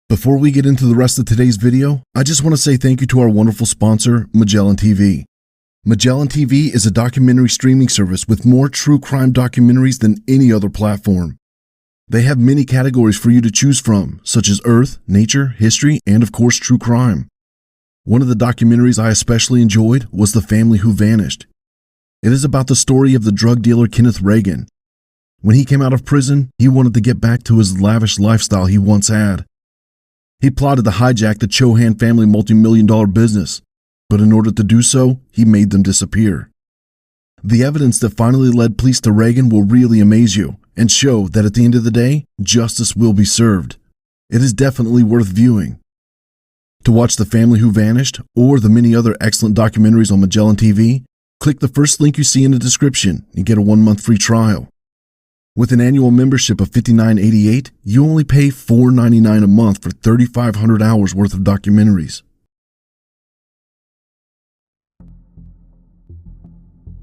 Before we get into the rest of today's video, I just want to say thank you to our wonderful sponsor, Magellan TV. Magellan TV is a documentary streaming service with more true crime documentaries than any other platform. They have many categories for you to choose from, such as earth, nature, history, and of course true crime. One of the documentaries I especially enjoyed was The Family Who Vanished. It is about the story of the drug dealer Kenneth Reagan. When he came out of prison, he wanted to get back to his lavish lifestyle he once had. He plotted to hijack the Chohan family multi-million-dollar business, but in order to do so, he made them disappear. The evidence that finally led police to Reagan will really amaze you and show that at the end of the day, justice will be served. It is definitely worth viewing. To watch The Family Who Vanished or the many other excellent documentaries on Magellan TV, click the first link you see in the description and get a 1-month free trial. With an annual membership of $59.88, you only pay $4.99 a month for 3,500 hours worth of documentaries.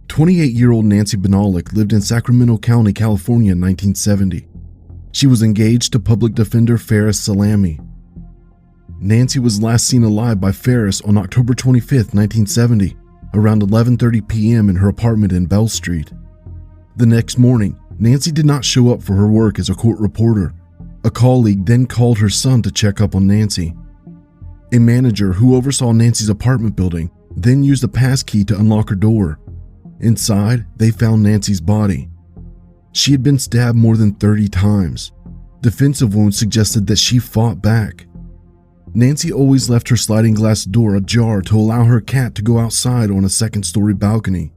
28-year-old Nancy Bennallack lived in Sacramento County, California in 1970. She was engaged to public defender Ferris Salami. Nancy was last seen alive by Ferris on October 25, 1970, around 11:30 p.m. in her apartment in Bell Street. The next morning, Nancy did not show up for her work as a court reporter. A colleague then called her son to check up on Nancy. A manager who oversaw Nancy's apartment building then used a passkey to unlock her door. Inside, they found Nancy's body. She had been stabbed more than 30 times. Defensive wounds suggested that she fought back. Nancy always left her sliding glass door ajar to allow her cat to go outside on a second-story balcony.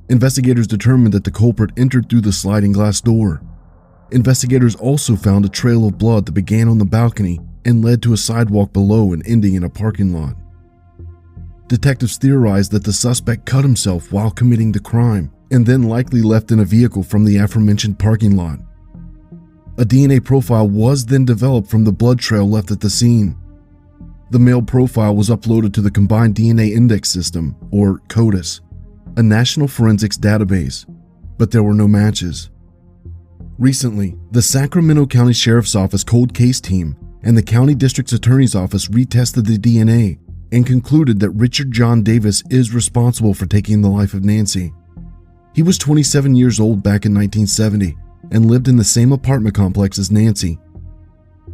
Investigators determined that the culprit entered through the sliding glass door. Investigators also found a trail of blood that began on the balcony and led to a sidewalk below and ending in a parking lot. Detectives theorized that the suspect cut himself while committing the crime and then likely left in a vehicle from the aforementioned parking lot. A DNA profile was then developed from the blood trail left at the scene. The male profile was uploaded to the Combined DNA Index System, or CODIS, a national forensics database, but there were no matches. Recently, the Sacramento County Sheriff's Office Cold Case Team and the County District's Attorney's Office retested the DNA and concluded that Richard John Davis is responsible for taking the life of Nancy. He was 27 years old back in 1970 and lived in the same apartment complex as Nancy.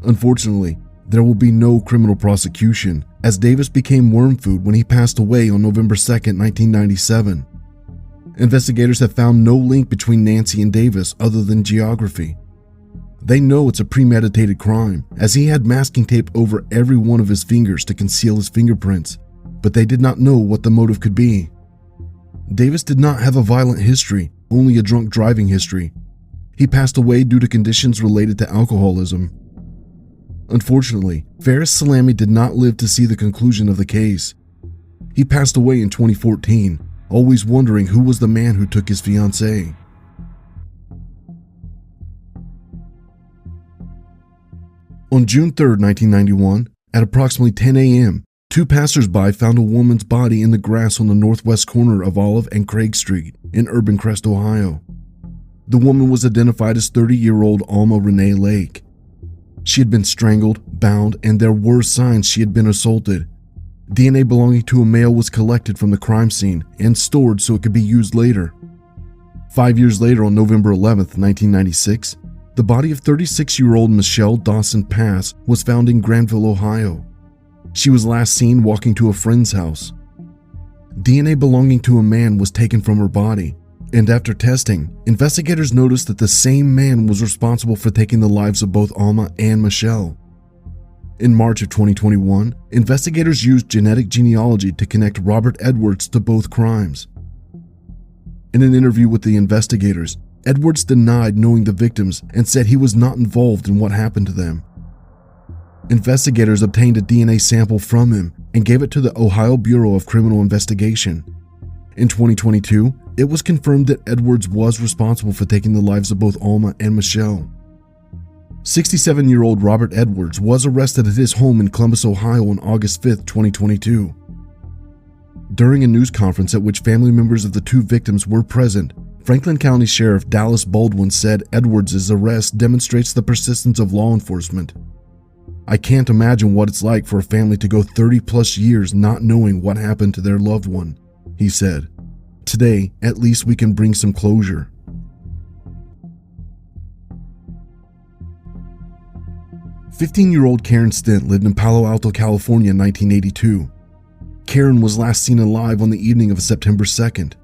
Unfortunately, there will be no criminal prosecution, as Davis became worm food when he passed away on November 2, 1997. Investigators have found no link between Nancy and Davis other than geography. They know it's a premeditated crime, as he had masking tape over every one of his fingers to conceal his fingerprints, but they did not know what the motive could be. Davis did not have a violent history, only a drunk driving history. He passed away due to conditions related to alcoholism. Unfortunately, Ferris Salami did not live to see the conclusion of the case. He passed away in 2014, always wondering who was the man who took his fiancée. On June 3, 1991, at approximately 10 a.m., two passers-by found a woman's body in the grass on the northwest corner of Olive and Craig Street in Urban Crest, Ohio. The woman was identified as 30-year-old Alma Renee Lake. She had been strangled, bound, and there were signs she had been assaulted. DNA belonging to a male was collected from the crime scene and stored so it could be used later. 5 years later, on November 11, 1996, the body of 36-year-old Michelle Dawson-Pass was found in Granville, Ohio. She was last seen walking to a friend's house. DNA belonging to a man was taken from her body, and after testing, investigators noticed that the same man was responsible for taking the lives of both Alma and Michelle. In March of 2021, investigators used genetic genealogy to connect Robert Edwards to both crimes. In an interview with the investigators, Edwards denied knowing the victims and said he was not involved in what happened to them. Investigators obtained a DNA sample from him and gave it to the Ohio Bureau of Criminal Investigation. In 2022, it was confirmed that Edwards was responsible for taking the lives of both Alma and Michelle. 67-year-old Robert Edwards was arrested at his home in Columbus, Ohio on August 5, 2022. During a news conference at which family members of the two victims were present, Franklin County Sheriff Dallas Baldwin said Edwards' arrest demonstrates the persistence of law enforcement. I can't imagine what it's like for a family to go 30 plus years not knowing what happened to their loved one," he said. "Today, at least we can bring some closure." "15-year-old Karen Stitt lived in Palo Alto, California in 1982. Karen was last seen alive on the evening of September 2nd.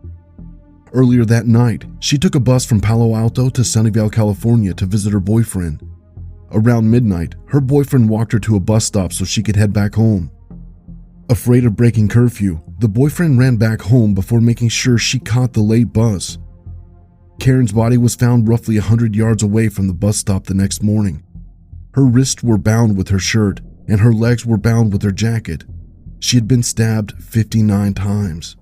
Earlier that night, she took a bus from Palo Alto to Sunnyvale, California to visit her boyfriend. Around midnight, her boyfriend walked her to a bus stop so she could head back home. Afraid of breaking curfew, the boyfriend ran back home before making sure she caught the late bus. Karen's body was found roughly 100 yards away from the bus stop the next morning. Her wrists were bound with her shirt, and her legs were bound with her jacket. She had been stabbed 59 times.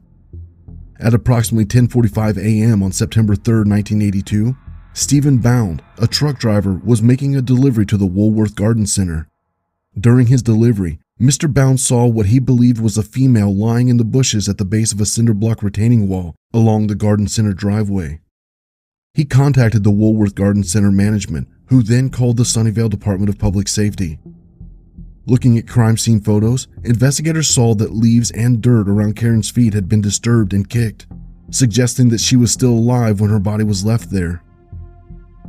At approximately 10:45 a.m. on September 3, 1982, Stephen Bound, a truck driver, was making a delivery to the Woolworth Garden Center. During his delivery, Mr. Bound saw what he believed was a female lying in the bushes at the base of a cinder block retaining wall along the Garden Center driveway. He contacted the Woolworth Garden Center management, who then called the Sunnyvale Department of Public Safety. Looking at crime scene photos, investigators saw that leaves and dirt around Karen's feet had been disturbed and kicked, suggesting that she was still alive when her body was left there.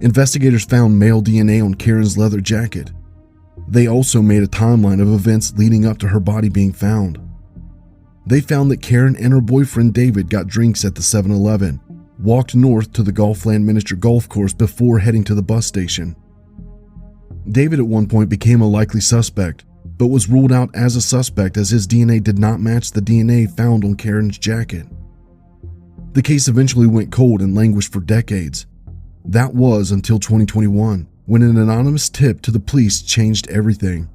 Investigators found male DNA on Karen's leather jacket. They also made a timeline of events leading up to her body being found. They found that Karen and her boyfriend David got drinks at the 7-Eleven, walked north to the Golfland Miniature Golf Course before heading to the bus station. David at one point became a likely suspect, but was ruled out as a suspect as his DNA did not match the DNA found on Karen's jacket. The case eventually went cold and languished for decades. That was until 2021, when an anonymous tip to the police changed everything.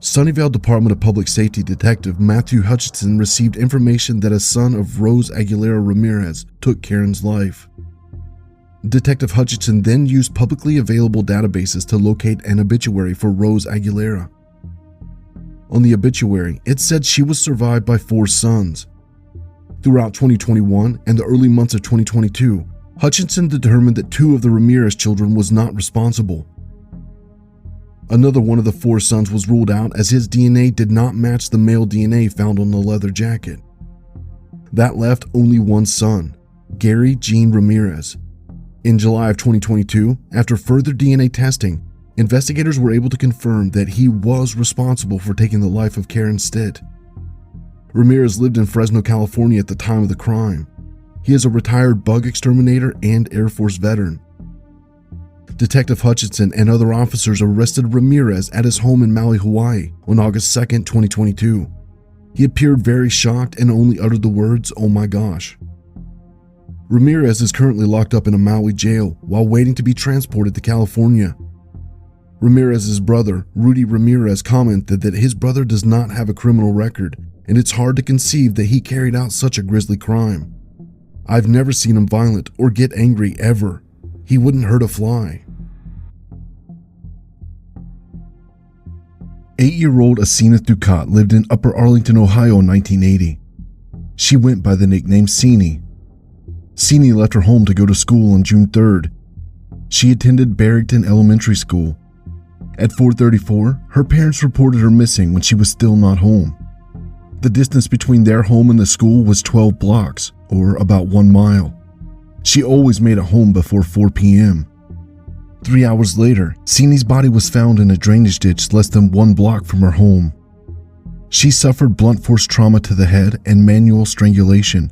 Sunnyvale Department of Public Safety Detective Matthew Hutchinson received information that a son of Rose Aguilera Ramirez took Karen's life. Detective Hutchinson then used publicly available databases to locate an obituary for Rose Aguilera. On the obituary, it said she was survived by 4 sons. Throughout 2021 and the early months of 2022, Hutchinson determined that 2 of the Ramirez children was not responsible. Another one of the 4 sons was ruled out as his DNA did not match the male DNA found on the leather jacket. That left only one son, Gary Gene Ramirez. In July of 2022, after further DNA testing, investigators were able to confirm that he was responsible for taking the life of Karen Stitt. Ramirez lived in Fresno, California at the time of the crime. He is a retired bug exterminator and Air Force veteran. Detective Hutchinson and other officers arrested Ramirez at his home in Maui, Hawaii on August 2, 2022. He appeared very shocked and only uttered the words, "Oh my gosh." Ramirez is currently locked up in a Maui jail while waiting to be transported to California. Ramirez's brother, Rudy Ramirez, commented that his brother does not have a criminal record, and it's hard to conceive that he carried out such a grisly crime. "I've never seen him violent or get angry ever. He wouldn't hurt a fly." 8-year-old Asenath Dukat lived in Upper Arlington, Ohio in 1980. She went by the nickname Sini. Sini left her home to go to school on June 3rd. She attended Barrington Elementary School. At 4:34, her parents reported her missing when she was still not home. The distance between their home and the school was 12 blocks, or about 1 mile. She always made it home before 4 p.m. 3 hours later, Sini's body was found in a drainage ditch less than 1 block from her home. She suffered blunt force trauma to the head and manual strangulation.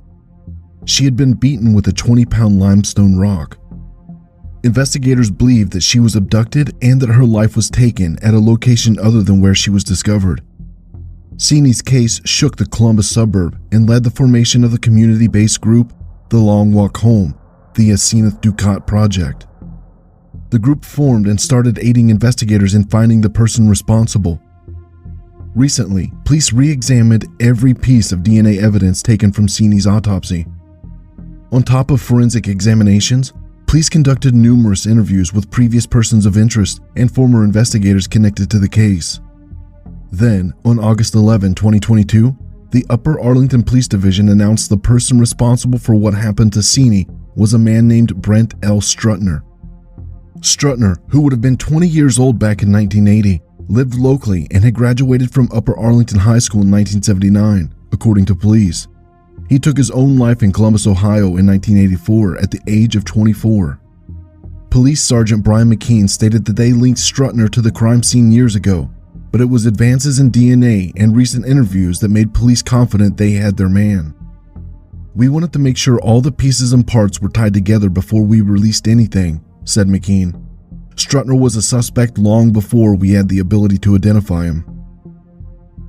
She had been beaten with a 20-pound limestone rock. Investigators believe that she was abducted and that her life was taken at a location other than where she was discovered. Sini's case shook the Columbus suburb and led the formation of the community-based group, The Long Walk Home, the Asenath Dukat Project. The group formed and started aiding investigators in finding the person responsible. Recently, police re-examined every piece of DNA evidence taken from Sini's autopsy. On top of forensic examinations, police conducted numerous interviews with previous persons of interest and former investigators connected to the case. Then, on August 11, 2022, the Upper Arlington Police Division announced the person responsible for what happened to Sini was a man named Brent L. Stagner. Stagner, who would have been 20 years old back in 1980, lived locally, and had graduated from Upper Arlington High School in 1979, according to police. He took his own life in Columbus, Ohio in 1984 at the age of 24. Police Sergeant Brian McKean stated that they linked Stagner to the crime scene years ago, but it was advances in DNA and recent interviews that made police confident they had their man. "We wanted to make sure all the pieces and parts were tied together before we released anything," said McKean. "Stagner was a suspect long before we had the ability to identify him."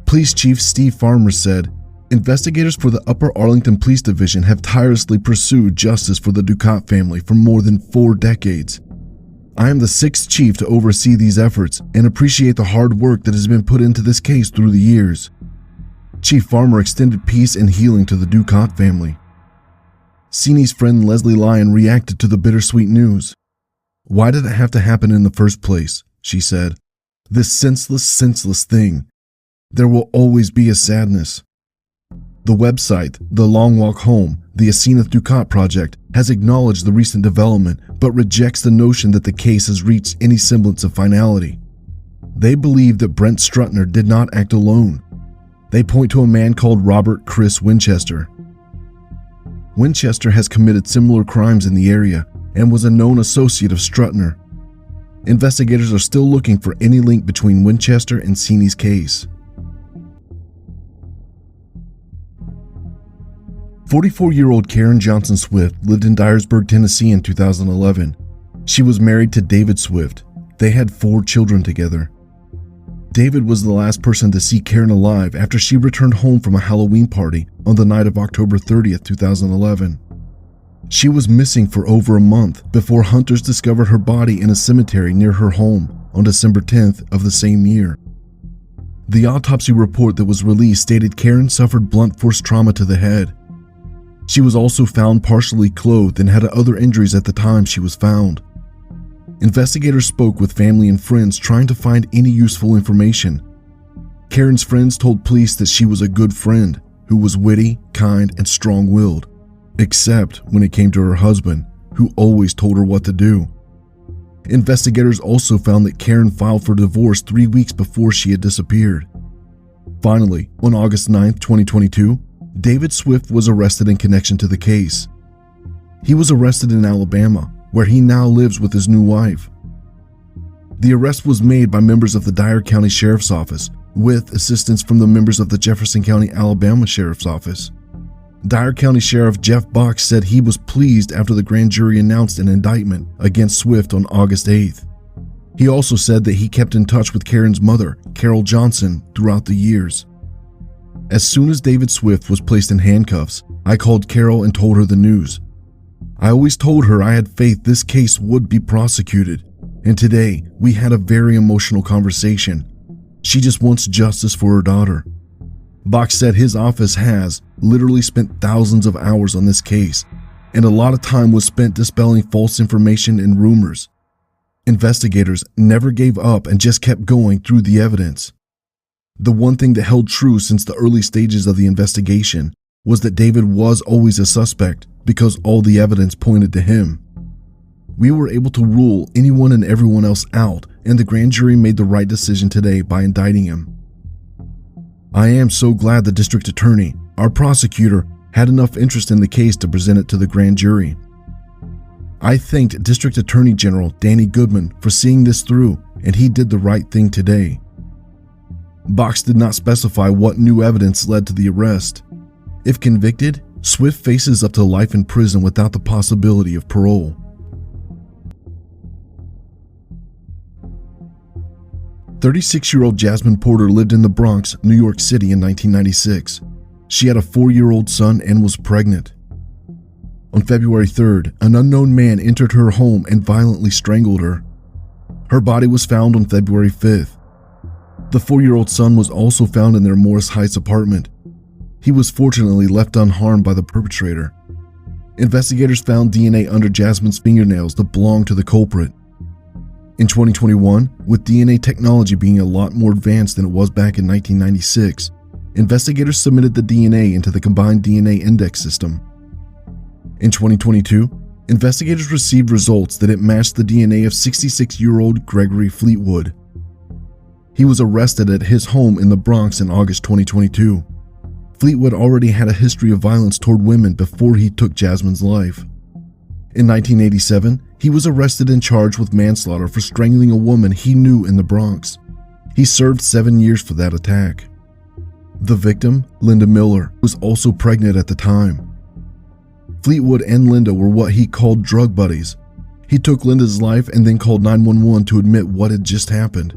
Police Chief Steve Farmer said, "Investigators for the Upper Arlington Police Division have tirelessly pursued justice for the Dukat family for more than 4 decades. I am the 6th chief to oversee these efforts and appreciate the hard work that has been put into this case through the years." Chief Farmer extended peace and healing to the Dukat family. Sini's friend Leslie Lyon reacted to the bittersweet news. "Why did it have to happen in the first place?" she said. "This senseless thing. There will always be a sadness." The website, The Long Walk Home, the Asenath Dukat project, has acknowledged the recent development but rejects the notion that the case has reached any semblance of finality. They believe that Brent Stagner did not act alone. They point to a man called Robert Chris Winchester. Winchester has committed similar crimes in the area and was a known associate of Stagner. Investigators are still looking for any link between Winchester and Sini's case. 44-year-old Karen Johnson Swift lived in Dyersburg, Tennessee in 2011. She was married to David Swift. They had 4 children together. David was the last person to see Karen alive after she returned home from a Halloween party on the night of October 30th, 2011. She was missing for over a month before hunters discovered her body in a cemetery near her home on December 10th of the same year. The autopsy report that was released stated Karen suffered blunt force trauma to the head. She was also found partially clothed and had other injuries at the time she was found. Investigators spoke with family and friends trying to find any useful information. Karen's friends told police that she was a good friend who was witty, kind, and strong-willed, except when it came to her husband, who always told her what to do. Investigators also found that Karen filed for divorce 3 weeks before she had disappeared. Finally, on August 9, 2022, David Swift was arrested in connection to the case. He was arrested in Alabama, where he now lives with his new wife. The arrest was made by members of the Dyer County Sheriff's Office, with assistance from the members of the Jefferson County, Alabama Sheriff's Office. Dyer County Sheriff Jeff Box said he was pleased after the grand jury announced an indictment against Swift on August 8th. He also said that he kept in touch with Karen's mother, Carol Johnson, throughout the years. As soon as David Swift was placed in handcuffs, I called Carol and told her the news. I always told her I had faith this case would be prosecuted, and today we had a very emotional conversation. She just wants justice for her daughter. Box said his office has literally spent thousands of hours on this case, and a lot of time was spent dispelling false information and rumors. Investigators never gave up and just kept going through the evidence. The one thing that held true since the early stages of the investigation was that David was always a suspect because all the evidence pointed to him. We were able to rule anyone and everyone else out, and the grand jury made the right decision today by indicting him. I am so glad the district attorney, our prosecutor, had enough interest in the case to present it to the grand jury. I thanked District Attorney General Danny Goodman for seeing this through, and he did the right thing today. Box did not specify what new evidence led to the arrest. If convicted, Swift faces up to life in prison without the possibility of parole. 36-year-old Jasmine Porter lived in the Bronx, New York City in 1996. She had a 4-year-old son and was pregnant. On February 3rd, an unknown man entered her home and violently strangled her. Her body was found on February 5th. The 4-year-old son was also found in their Morris Heights apartment. He was fortunately left unharmed by the perpetrator. Investigators found DNA under Jasmine's fingernails that belonged to the culprit. In 2021, with DNA technology being a lot more advanced than it was back in 1996, investigators submitted the DNA into the Combined DNA Index system. In 2022, investigators received results that it matched the DNA of 66-year-old Gregory Fleetwood. He was arrested at his home in the Bronx in August 2022. Fleetwood already had a history of violence toward women before he took Jasmine's life. In 1987, he was arrested and charged with manslaughter for strangling a woman he knew in the Bronx. He served 7 years for that attack. The victim, Linda Miller, was also pregnant at the time. Fleetwood and Linda were what he called drug buddies. He took Linda's life and then called 911 to admit what had just happened.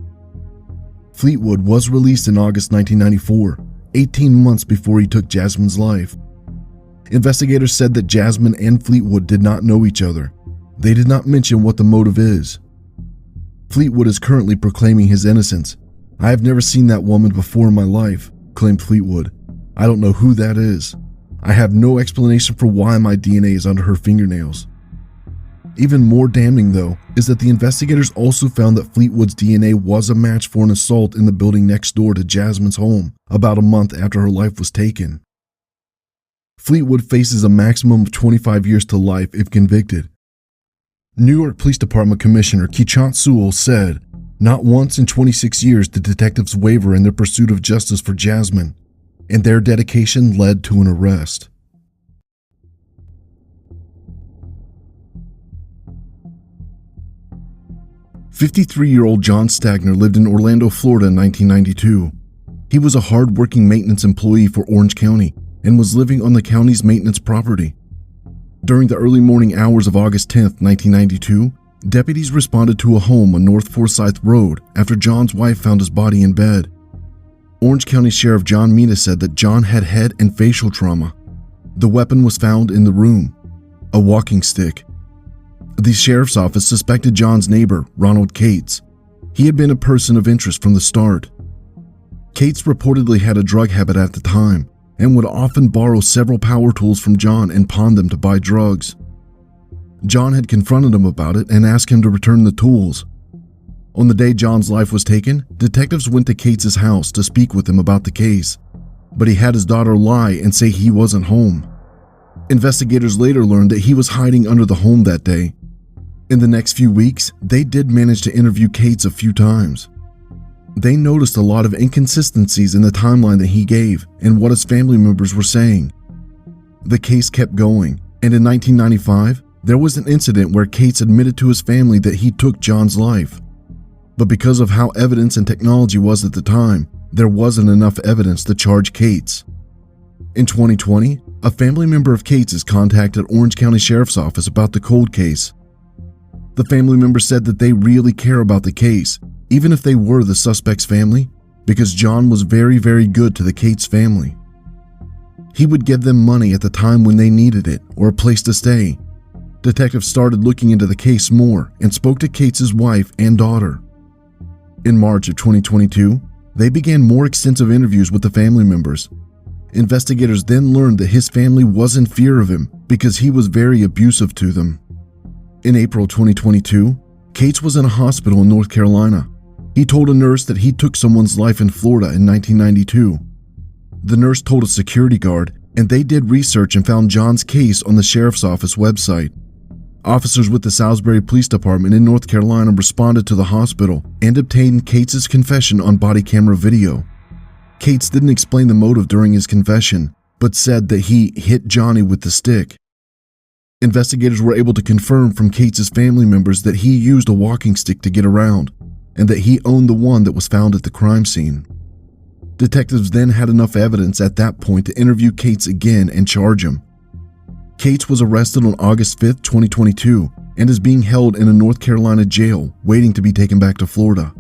Fleetwood was released in August 1994, 18 months before he took Jasmine's life. Investigators said that Jasmine and Fleetwood did not know each other. They did not mention what the motive is. Fleetwood is currently proclaiming his innocence. "I have never seen that woman before in my life," claimed Fleetwood. "I don't know who that is. I have no explanation for why my DNA is under her fingernails." Even more damning, though, is that the investigators also found that Fleetwood's DNA was a match for an assault in the building next door to Jasmine's home about a month after her life was taken. Fleetwood faces a maximum of 25 years to life if convicted. New York Police Department Commissioner Keechant Sewell said, "Not once in 26 years did detectives waver in their pursuit of justice for Jasmine, and their dedication led to an arrest." "53-year-old John Stagner lived in Orlando, Florida in 1992. He was a hard-working maintenance employee for Orange County and was living on the county's maintenance property. During the early morning hours of August 10, 1992, deputies responded to a home on North Forsyth Road after John's wife found his body in bed. Orange County Sheriff John Mina said that John had head and facial trauma. The weapon was found in the room, a walking stick. The sheriff's office suspected John's neighbor, Ronald Cates. He had been a person of interest from the start. Cates reportedly had a drug habit at the time and would often borrow several power tools from John and pawn them to buy drugs. John had confronted him about it and asked him to return the tools. On the day John's life was taken, detectives went to Cates' house to speak with him about the case, but he had his daughter lie and say he wasn't home. Investigators later learned that he was hiding under the home that day. In the next few weeks, they did manage to interview Cates a few times. They noticed a lot of inconsistencies in the timeline that he gave and what his family members were saying. The case kept going, and in 1995, there was an incident where Cates admitted to his family that he took John's life. But because of how evidence and technology was at the time, there wasn't enough evidence to charge Cates. In 2020, a family member of Cates' contacted Orange County Sheriff's Office about the cold case. The family member said that they really care about the case, even if they were the suspect's family, because John was very, very good to the Cates family. He would give them money at the time when they needed it or a place to stay. Detectives started looking into the case more and spoke to Cates' wife and daughter. In March of 2022, they began more extensive interviews with the family members. Investigators then learned that his family was in fear of him because he was very abusive to them. In April 2022, Cates was in a hospital in North Carolina. He told a nurse that he took someone's life in Florida in 1992. The nurse told a security guard, and they did research and found John's case on the sheriff's office website. Officers with the Salisbury Police Department in North Carolina responded to the hospital and obtained Cates' confession on body camera video. Cates didn't explain the motive during his confession, but said that he hit Johnny with the stick. Investigators were able to confirm from Cates' family members that he used a walking stick to get around, and that he owned the one that was found at the crime scene. Detectives then had enough evidence at that point to interview Cates again and charge him. Cates was arrested on August 5, 2022, and is being held in a North Carolina jail, waiting to be taken back to Florida.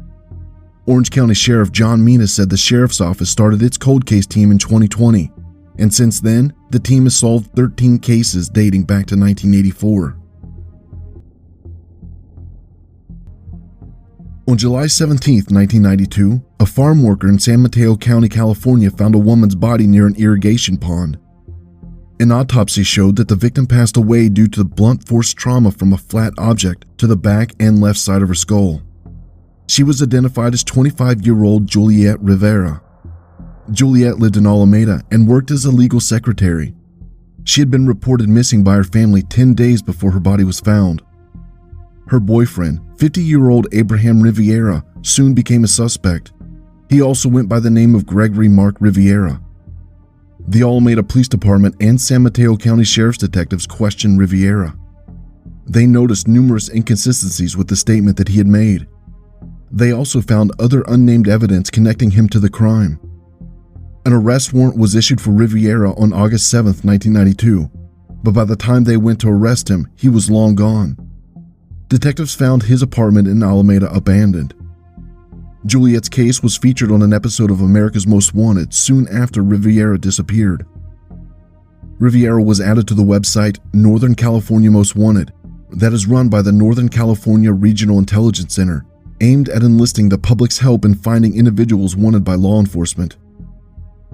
Orange County Sheriff John Mina said the sheriff's office started its cold case team in 2020, and since then, the team has solved 13 cases dating back to 1984. On July 17, 1992, a farm worker in San Mateo County, California found a woman's body near an irrigation pond. An autopsy showed that the victim passed away due to blunt force trauma from a flat object to the back and left side of her skull. She was identified as 25-year-old Juliette Rivera. Juliette lived in Alameda and worked as a legal secretary. She had been reported missing by her family 10 days before her body was found. Her boyfriend, 50-year-old Abraham Riviera, soon became a suspect, He also went by the name of Gregory Mark Rivera. The Alameda Police Department and San Mateo County Sheriff's detectives questioned Rivera. They noticed numerous inconsistencies with the statement that he had made. They also found other unnamed evidence connecting him to the crime. An arrest warrant was issued for Rivera on August 7, 1992, but by the time they went to arrest him, he was long gone. Detectives found his apartment in Alameda abandoned. Juliette's case was featured on an episode of America's Most Wanted soon after Rivera disappeared. Rivera was added to the website Northern California Most Wanted, that is run by the Northern California Regional Intelligence Center, aimed at enlisting the public's help in finding individuals wanted by law enforcement.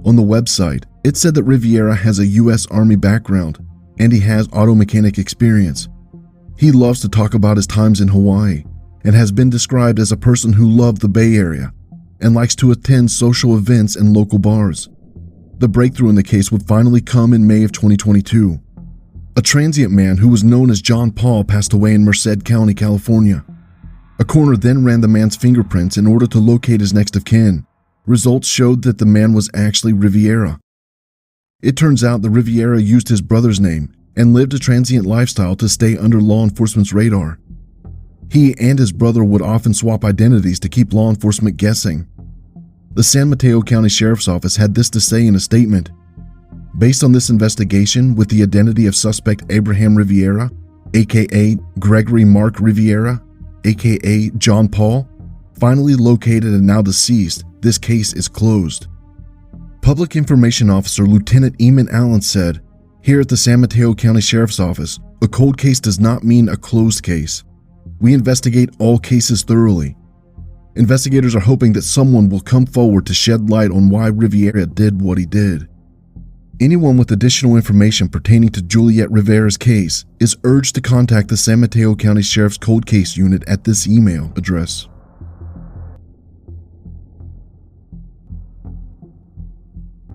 On the website, it said that Rivera has a U.S. Army background and he has auto mechanic experience. He loves to talk about his times in Hawaii and has been described as a person who loved the Bay Area and likes to attend social events and local bars. The breakthrough in the case would finally come in May of 2022. A transient man who was known as John Paul passed away in Merced County, California. A coroner then ran the man's fingerprints in order to locate his next of kin. Results showed that the man was actually Rivera. It turns out that Rivera used his brother's name and lived a transient lifestyle to stay under law enforcement's radar. He and his brother would often swap identities to keep law enforcement guessing. The San Mateo County Sheriff's Office had this to say in a statement. Based on this investigation with the identity of suspect Abraham Rivera, aka Gregory Mark Rivera, aka John Paul, finally located and now deceased, this case is closed. Public Information Officer Lieutenant Eamon Allen said, "Here at the San Mateo County Sheriff's Office, a cold case does not mean a closed case. We investigate all cases thoroughly. Investigators are hoping that someone will come forward to shed light on why Rivera did what he did. Anyone with additional information pertaining to Juliette Rivera's case is urged to contact the San Mateo County Sheriff's Cold Case Unit at this email address."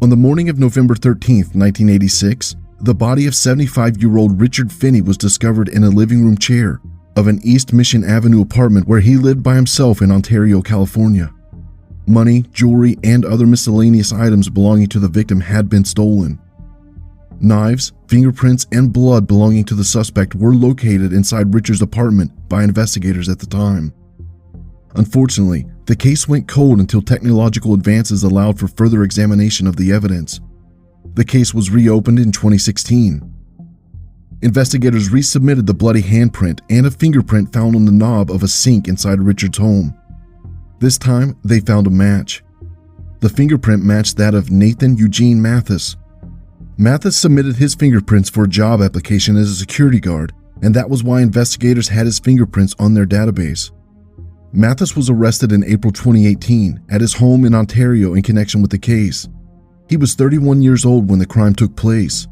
On the morning of November 13, 1986, the body of 75-year-old Richard Finney was discovered in a living room chair of an East Mission Avenue apartment where he lived by himself in Ontario, California. Money, jewelry, and other miscellaneous items belonging to the victim had been stolen. Knives, fingerprints, and blood belonging to the suspect were located inside Richard's apartment by investigators at the time. Unfortunately, the case went cold until technological advances allowed for further examination of the evidence. The case was reopened in 2016. Investigators resubmitted the bloody handprint and a fingerprint found on the knob of a sink inside Richard's home. This time, they found a match. The fingerprint matched that of Nathan Eugene Mathis. Mathis submitted his fingerprints for a job application as a security guard, and that was why investigators had his fingerprints on their database. Mathis was arrested in April 2018 at his home in Ontario in connection with the case. He was 31 years old when the crime took place.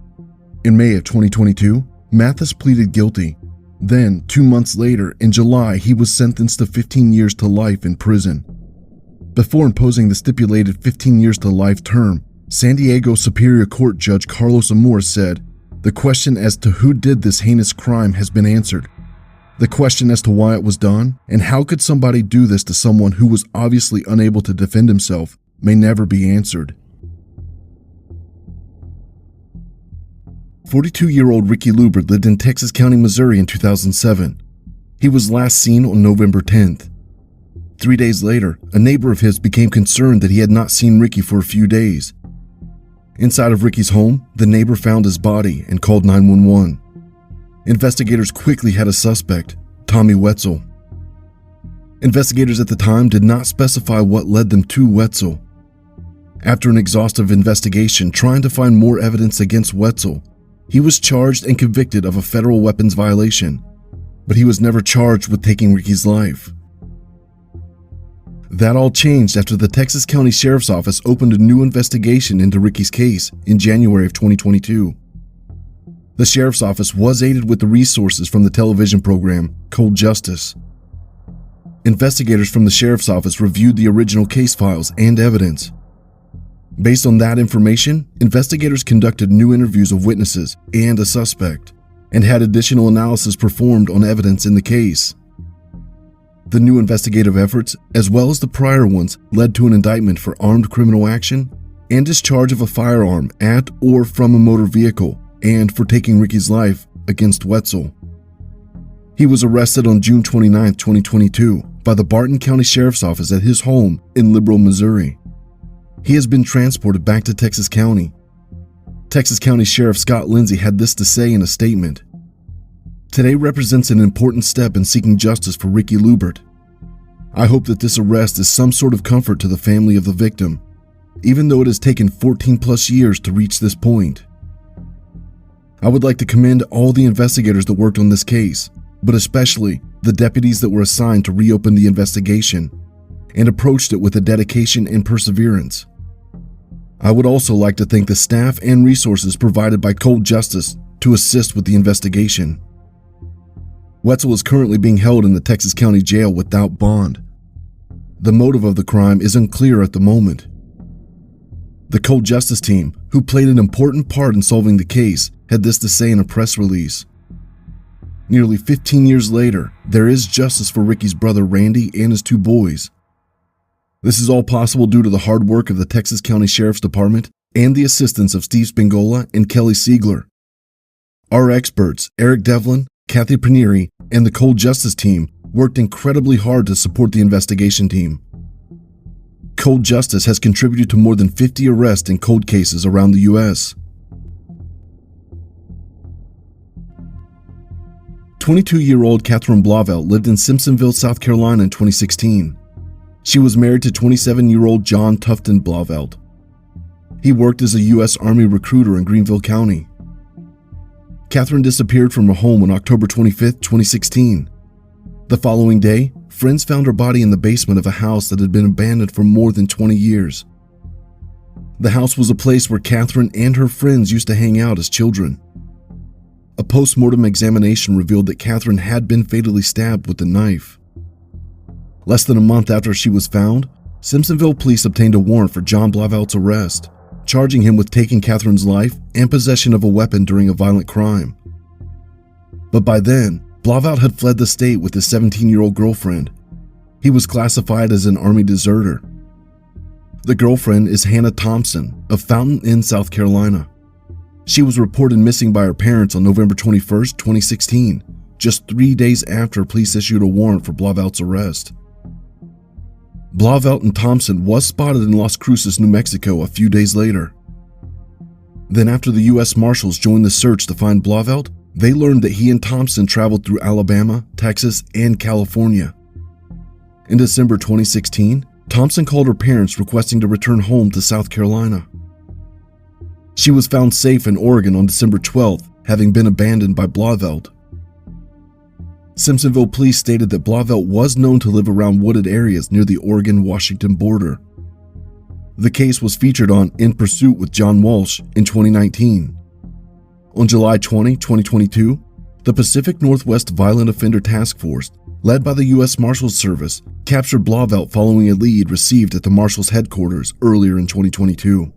In May of 2022, Mathis pleaded guilty. Then, 2 months later, in July, he was sentenced to 15 years to life in prison. Before imposing the stipulated 15 years to life term, San Diego Superior Court Judge Carlos Amor said, "The question as to who did this heinous crime has been answered. The question as to why it was done, and how could somebody do this to someone who was obviously unable to defend himself, may never be answered." 42-year-old Ricky Luebbert lived in Texas County, Missouri in 2007. He was last seen on November 10th. 3 days later, a neighbor of his became concerned that he had not seen Ricky for a few days. Inside of Ricky's home, the neighbor found his body and called 911. Investigators quickly had a suspect, Tommy Wetzel. Investigators at the time did not specify what led them to Wetzel. After an exhaustive investigation trying to find more evidence against Wetzel, he was charged and convicted of a federal weapons violation, but he was never charged with taking Ricky's life. That all changed after the Texas County Sheriff's Office opened a new investigation into Ricky's case in January of 2022. The Sheriff's Office was aided with the resources from the television program Cold Justice. Investigators from the Sheriff's Office reviewed the original case files and evidence. Based on that information, investigators conducted new interviews of witnesses and a suspect, and had additional analysis performed on evidence in the case. The new investigative efforts, as well as the prior ones, led to an indictment for armed criminal action and discharge of a firearm at or from a motor vehicle, and for taking Ricky's life against Wetzel. He was arrested on June 29, 2022, by the Barton County Sheriff's Office at his home in Liberal, Missouri. He has been transported back to Texas County. Texas County Sheriff Scott Lindsay had this to say in a statement: "Today represents an important step in seeking justice for Ricky Luebbert. I hope that this arrest is some sort of comfort to the family of the victim, even though it has taken 14 plus years to reach this point. I would like to commend all the investigators that worked on this case, but especially the deputies that were assigned to reopen the investigation and approached it with a dedication and perseverance. I would also like to thank the staff and resources provided by Cold Justice to assist with the investigation." Wetzel is currently being held in the Texas County Jail without bond. The motive of the crime is unclear at the moment. The Cold Justice team, who played an important part in solving the case, had this to say in a press release: "Nearly 15 years later, there is justice for Ricky's brother Randy and his 2 boys. This is all possible due to the hard work of the Texas County Sheriff's Department and the assistance of Steve Spingola and Kelly Siegler. Our experts, Eric Devlin, Kathy Panieri, and the Cold Justice team worked incredibly hard to support the investigation team. Cold Justice has contributed to more than 50 arrests in cold cases around the U.S. 22-year-old Catherine Blauvelt lived in Simpsonville, South Carolina in 2016. She was married to 27-year-old John Tufton Blauvelt. He worked as a U.S. Army recruiter in Greenville County. Catherine disappeared from her home on October 25, 2016. The following day, friends found her body in the basement of a house that had been abandoned for more than 20 years. The house was a place where Catherine and her friends used to hang out as children. A post-mortem examination revealed that Catherine had been fatally stabbed with a knife. Less than a month after she was found, Simpsonville police obtained a warrant for John Blauvelt's arrest, charging him with taking Catherine's life and possession of a weapon during a violent crime. But by then, Blauvelt had fled the state with his 17-year-old girlfriend. He was classified as an Army deserter. The girlfriend is Hannah Thompson of Fountain Inn, South Carolina. She was reported missing by her parents on November 21, 2016, just 3 days after police issued a warrant for Blauvelt's arrest. Blauvelt and Thompson was spotted in Las Cruces, New Mexico a few days later. Then after the U.S. Marshals joined the search to find Blauvelt, they learned that he and Thompson traveled through Alabama, Texas, and California. In December 2016, Thompson called her parents requesting to return home to South Carolina. She was found safe in Oregon on December 12th, having been abandoned by Blauvelt. Simpsonville police stated that Blauvelt was known to live around wooded areas near the Oregon-Washington border. The case was featured on In Pursuit with John Walsh in 2019. On July 20, 2022, the Pacific Northwest Violent Offender Task Force, led by the U.S. Marshals Service, captured Blauvelt following a lead received at the Marshals headquarters earlier in 2022.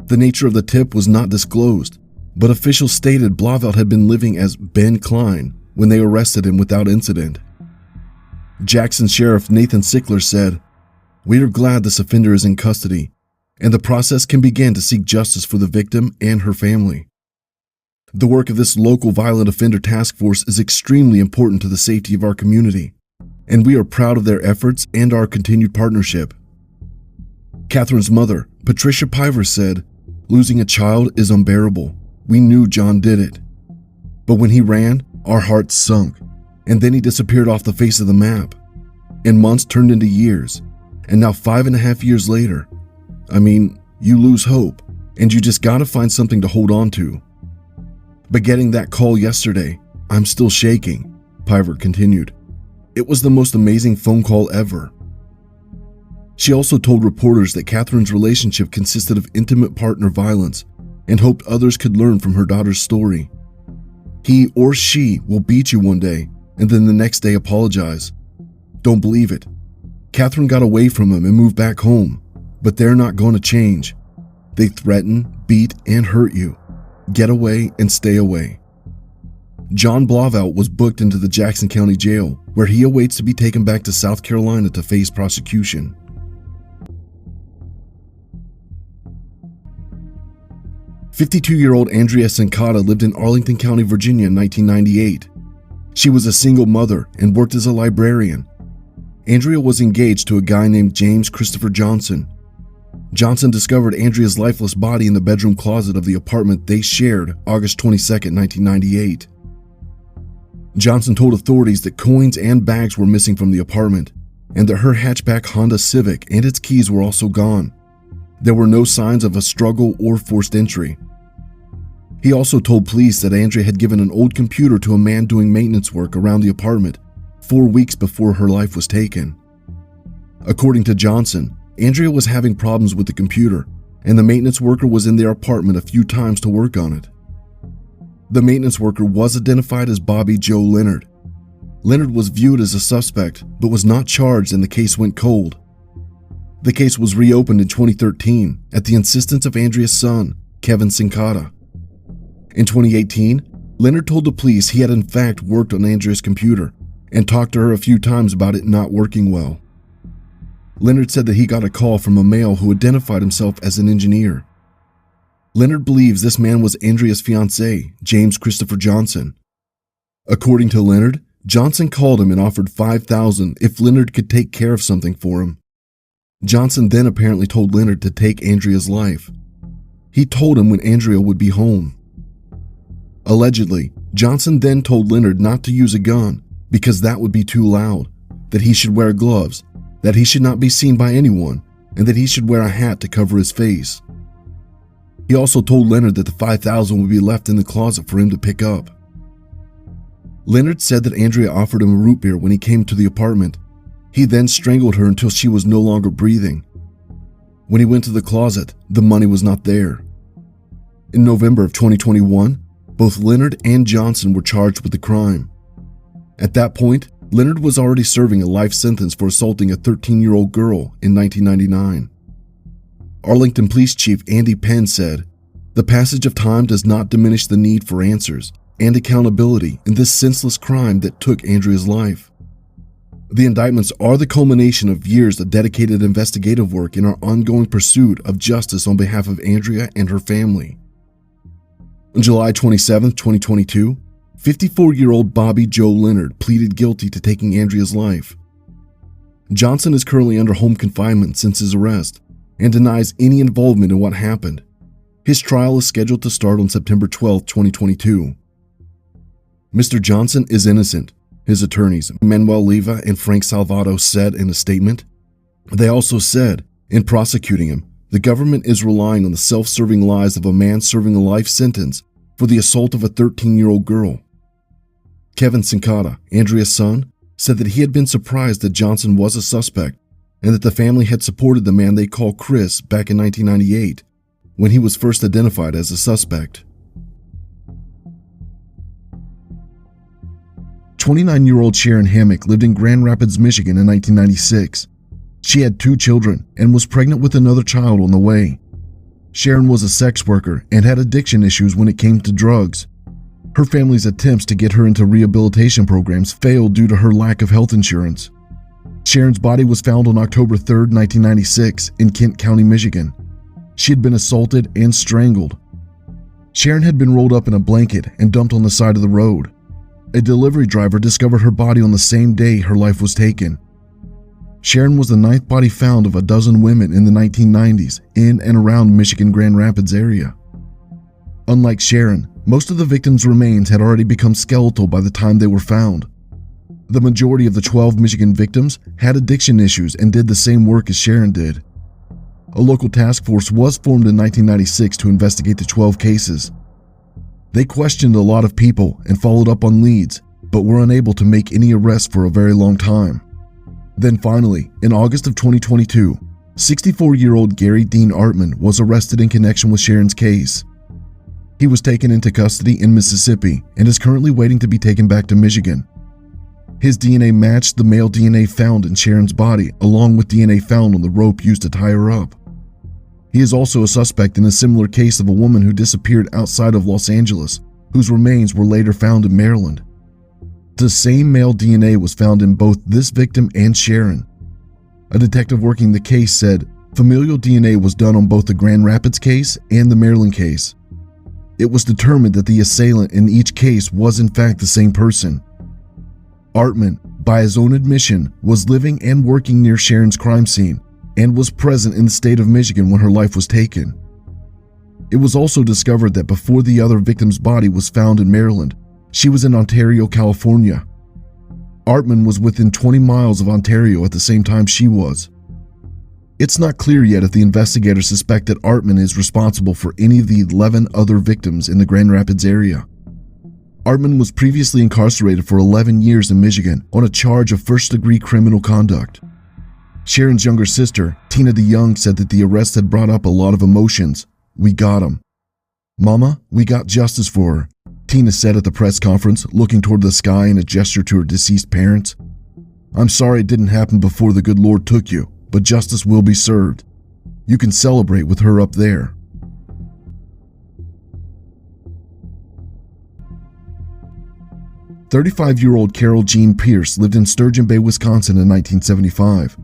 The nature of the tip was not disclosed, but officials stated Blauvelt had been living as Ben Klein when they arrested him without incident. Jackson Sheriff Nathan Sickler said, "We are glad this offender is in custody, and the process can begin to seek justice for the victim and her family. The work of this local violent offender task force is extremely important to the safety of our community, and we are proud of their efforts and our continued partnership." Catherine's mother, Patricia Piver, said, "Losing a child is unbearable. We knew John did it. But when he ran, our hearts sunk, and then he disappeared off the face of the map. And months turned into years, and now 5.5 years later, you lose hope, and you just gotta find something to hold on to. But getting that call yesterday, I'm still shaking," Piver continued. "It was the most amazing phone call ever." She also told reporters that Catherine's relationship consisted of intimate partner violence and hoped others could learn from her daughter's story. "He or she will beat you one day and then the next day apologize. Don't believe it. Catherine got away from him and moved back home, but they're not going to change. They threaten, beat, and hurt you. Get away and stay away." John Blauvelt was booked into the Jackson County Jail, where he awaits to be taken back to South Carolina to face prosecution. "52-year-old Andrea Cincotta lived in Arlington County, Virginia in 1998. She was a single mother and worked as a librarian. Andrea was engaged to a guy named James Christopher Johnson. Johnson discovered Andrea's lifeless body in the bedroom closet of the apartment they shared August 22, 1998. Johnson told authorities that coins and bags were missing from the apartment, and that her hatchback Honda Civic and its keys were also gone. There were no signs of a struggle or forced entry. He also told police that Andrea had given an old computer to a man doing maintenance work around the apartment 4 weeks before her life was taken. According to Johnson, Andrea was having problems with the computer, and the maintenance worker was in their apartment a few times to work on it. The maintenance worker was identified as Bobby Joe Leonard. Leonard was viewed as a suspect, but was not charged, and the case went cold. The case was reopened in 2013 at the insistence of Andrea's son, Kevin Cincotta. In 2018, Leonard told the police he had in fact worked on Andrea's computer and talked to her a few times about it not working well. Leonard said that he got a call from a male who identified himself as an engineer. Leonard believes this man was Andrea's fiancé, James Christopher Johnson. According to Leonard, Johnson called him and offered $5,000 if Leonard could take care of something for him. Johnson then apparently told Leonard to take Andrea's life. He told him when Andrea would be home. Allegedly, Johnson then told Leonard not to use a gun because that would be too loud, that he should wear gloves, that he should not be seen by anyone, and that he should wear a hat to cover his face. He also told Leonard that the $5,000 would be left in the closet for him to pick up. Leonard said that Andrea offered him a root beer when he came to the apartment. He then strangled her until she was no longer breathing. When he went to the closet, the money was not there. In November of 2021, both Leonard and Johnson were charged with the crime. At that point, Leonard was already serving a life sentence for assaulting a 13-year-old girl in 1999. Arlington Police Chief Andy Penn said, "The passage of time does not diminish the need for answers and accountability in this senseless crime that took Andrea's life. The indictments are the culmination of years of dedicated investigative work in our ongoing pursuit of justice on behalf of Andrea and her family." On July 27, 2022, 54-year-old Bobby Joe Leonard pleaded guilty to taking Andrea's life. Johnson is currently under home confinement since his arrest and denies any involvement in what happened. His trial is scheduled to start on September 12, 2022. Mr. Johnson is innocent, his attorneys Manuel Leva and Frank Salvato said in a statement. They also said, in prosecuting him, the government is relying on the self-serving lies of a man serving a life sentence for the assault of a 13-year-old girl. Kevin Cincotta, Andrea's son, said that he had been surprised that Johnson was a suspect and that the family had supported the man they call Chris back in 1998 when he was first identified as a suspect. 29-year-old Sharron Hammack lived in Grand Rapids, Michigan in 1996. She had 2 children and was pregnant with another child on the way. Sharron was a sex worker and had addiction issues when it came to drugs. Her family's attempts to get her into rehabilitation programs failed due to her lack of health insurance. Sharron's body was found on October 3, 1996 in Kent County, Michigan. She had been assaulted and strangled. Sharron had been rolled up in a blanket and dumped on the side of the road. A delivery driver discovered her body on the same day her life was taken. Sharron was the 9th body found of a dozen women in the 1990s in and around Michigan Grand Rapids area. Unlike Sharron, most of the victims' remains had already become skeletal by the time they were found. The majority of the 12 Michigan victims had addiction issues and did the same work as Sharron did. A local task force was formed in 1996 to investigate the 12 cases. They questioned a lot of people and followed up on leads, but were unable to make any arrests for a very long time. Then finally, in August of 2022, 64-year-old Gary Dean Artman was arrested in connection with Sharron's case. He was taken into custody in Mississippi and is currently waiting to be taken back to Michigan. His DNA matched the male DNA found in Sharron's body, along with DNA found on the rope used to tie her up. He is also a suspect in a similar case of a woman who disappeared outside of Los Angeles, whose remains were later found in Maryland. The same male DNA was found in both this victim and Sharron. A detective working the case said familial DNA was done on both the Grand Rapids case and the Maryland case. It was determined that the assailant in each case was in fact the same person. Artman, by his own admission, was living and working near Sharron's crime scene and was present in the state of Michigan when her life was taken. It was also discovered that before the other victim's body was found in Maryland, she was in Ontario, California. Artman was within 20 miles of Ontario at the same time she was. It's not clear yet if the investigators suspect that Artman is responsible for any of the 11 other victims in the Grand Rapids area. Artman was previously incarcerated for 11 years in Michigan on a charge of first-degree criminal conduct. Sharron's younger sister, Tina DeYoung, said that the arrest had brought up a lot of emotions. "We got him. Mama, we got justice for her," Tina said at the press conference, looking toward the sky in a gesture to her deceased parents. "I'm sorry it didn't happen before the good Lord took you, but justice will be served. You can celebrate with her up there." "35-year-old Carol Jeanne Pierce lived in Sturgeon Bay, Wisconsin in 1975.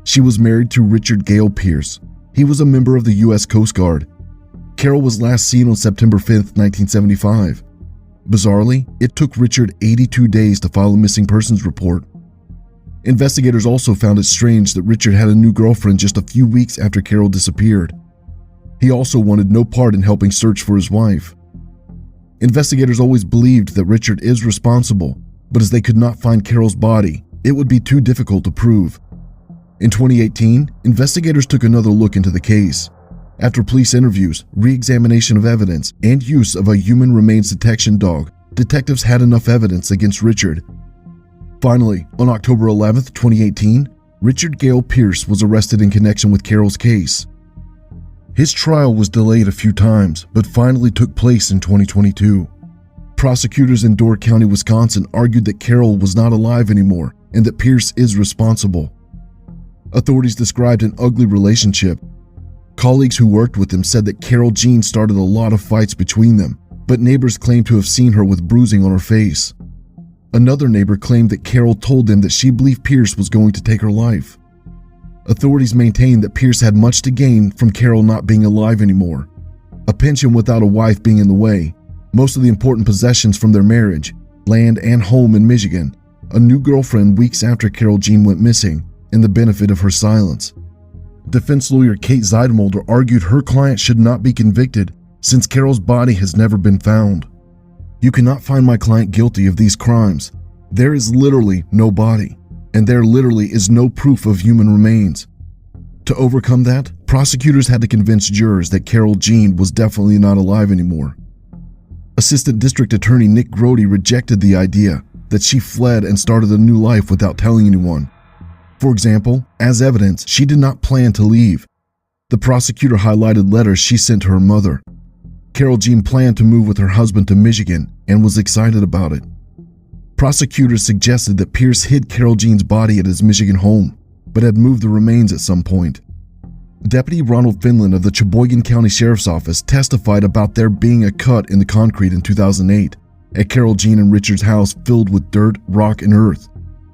She was married to Richard Gale Pierce. He was a member of the U.S. Coast Guard. Carol was last seen on September 5, 1975. Bizarrely, it took Richard 82 days to file a missing persons report. Investigators also found it strange that Richard had a new girlfriend just a few weeks after Carol disappeared. He also wanted no part in helping search for his wife. Investigators always believed that Richard is responsible, but as they could not find Carol's body, it would be too difficult to prove. In 2018, investigators took another look into the case. After police interviews, re-examination of evidence, and use of a human remains detection dog, detectives had enough evidence against Richard. Finally, on October 11, 2018, Richard Gale Pierce was arrested in connection with Carol's case. His trial was delayed a few times, but finally took place in 2022. Prosecutors in Door County, Wisconsin argued that Carol was not alive anymore and that Pierce is responsible. Authorities described an ugly relationship. Colleagues who worked with him said that Carol Jeanne started a lot of fights between them, but neighbors claimed to have seen her with bruising on her face. Another neighbor claimed that Carol told them that she believed Pierce was going to take her life. Authorities maintained that Pierce had much to gain from Carol not being alive anymore. A pension without a wife being in the way, most of the important possessions from their marriage, land and home in Michigan, a new girlfriend weeks after Carol Jeanne went missing, and the benefit of her silence. Defense lawyer Kate Zeidemulder argued her client should not be convicted since Carol's body has never been found. "You cannot find my client guilty of these crimes. There is literally no body, and there literally is no proof of human remains." To overcome that, prosecutors had to convince jurors that Carol Jeanne was definitely not alive anymore. Assistant District Attorney Nick Grody rejected the idea that she fled and started a new life without telling anyone. For example, as evidence, she did not plan to leave. The prosecutor highlighted letters she sent to her mother. Carol Jeanne planned to move with her husband to Michigan and was excited about it. Prosecutors suggested that Pierce hid Carol Jeanne's body at his Michigan home, but had moved the remains at some point. Deputy Ronald Finland of the Cheboygan County Sheriff's Office testified about there being a cut in the concrete in 2008 at Carol Jeanne and Richard's house filled with dirt, rock, and earth.